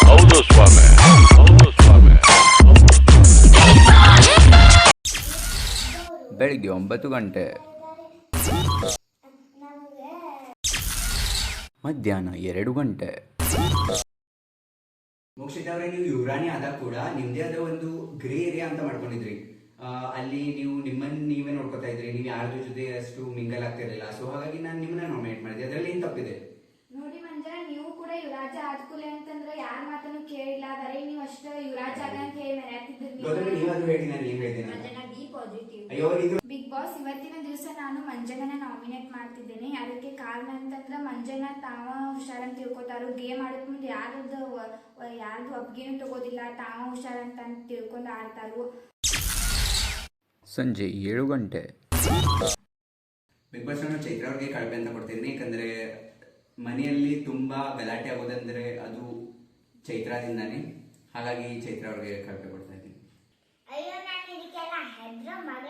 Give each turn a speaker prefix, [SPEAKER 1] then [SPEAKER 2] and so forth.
[SPEAKER 1] ಹೌದು ಸ್ವಾಮಿ, ಹೌದು ಸ್ವಾಮಿ.
[SPEAKER 2] ಬೆಳಿಗ್ಗೆ 9 ಗಂಟೆ, ಮಧ್ಯಾಹ್ನ 2 ಗಂಟೆ.
[SPEAKER 3] ಮೋಕ್ಷಿತ್ ಅವರೇ, ನೀವು ಯುವರಾಣಿ ಆದಾಗ ಕೂಡ ನಿಮ್ದೇ ಆದ ಒಂದು ಗ್ರೇ ಏರಿಯಾ ಅಂತ ಮಾಡ್ಕೊಂಡಿದ್ರಿ. ಅಲ್ಲಿ ನೀವು ನಿಮ್ಮನ್ನ ನೀವೇ ನೋಡ್ಕೊತಾ ಇದ್ರಿ, ನೀವು ಯಾರ ಜೊತೆ ಅಷ್ಟು ಮಿಂಗಲ್ ಆಗ್ತಿರ್ಲಿಲ್ಲ. ಸೊ ಹಾಗಾಗಿ ನಾನು ನಿಮ್ಮನ್ನ ನಾಮಿನೇಟ್ ಮಾಡಿದೆ. ಅದರಲ್ಲಿ ಏನ್ ತಪ್ಪಿದೆ?
[SPEAKER 4] ನೋಡಿ ಮಂಜನಾ, ನೀವು ಕೂಡ ಯುವರಾಜ ಆದ್ಕೂಲೆ ಅಂತಂದ್ರೆ ಯಾರ ಮಾತನ್ನು ಕೇಳಿಲ್ಲ, ಬರೀ ನೀವು ಅಷ್ಟೇ ಯುವರಾಜ ಆಗ ಅಂತ ಹೇಳಿ ಮೆರೆತಿದ್ರಿ.
[SPEAKER 3] ನೀವಾದ್ರೂ ಹೇಳಿ, ನಾನು ಏನ್ ಹೇಳ್ತೀನಿ. ಅಯ್ಯೋ,
[SPEAKER 4] ಬಿಗ್ ಬಾಸ್ ಇವತ್ತಿನ ದಿವಸ ನಾನು ಮಂಜನನ ನಾಮಿನೇಟ್ ಮಾಡ್ತಿದ್ದೇನೆ. ಅದಕ್ಕೆ ಕಾರಣ ಅಂತಂದ್ರೆ ಮಂಜನ ತಾವ ಹುಷಾರಂತ ತಿಳ್ಕೊತಾರು. ಗೇಮ್ ಆಡಕ್ ಮುಂದೆ ಯಾರ್ದು ಒಪ್ಪಿಗೆನೂ ತಗೋದಿಲ್ಲ, ತಾವ ಹುಷಾರಂತ ತಿಳ್ಕೊಂಡು ಆಡ್ತಾರು.
[SPEAKER 2] ಸಂಜೆ 7 ಗಂಟೆ.
[SPEAKER 3] ಬಿಗ್ ಬಾಸ್ ನಾನು ಚೈತ್ರ ಅವ್ರಿಗೆ ಕಳಪೆ ಅಂತ ಕೊಡ್ತಿದ್ದೀನಿ. ಯಾಕಂದ್ರೆ ಮನೆಯಲ್ಲಿ ತುಂಬಾ ಗಲಾಟೆ ಆಗೋದಂದ್ರೆ ಅದು ಚೈತ್ರದಿಂದಾನೇ. ಹಾಗಾಗಿ ಚೈತ್ರ ಅವ್ರಿಗೆ ಕಳಪೆ ಕೊಡ್ತಾ ಇದ್ದೀನಿ.
[SPEAKER 5] ಅಯ್ಯೋ, ನಾನು ಇದಕ್ಕೆಲ್ಲ ಹೆದ್ರ ಮಗ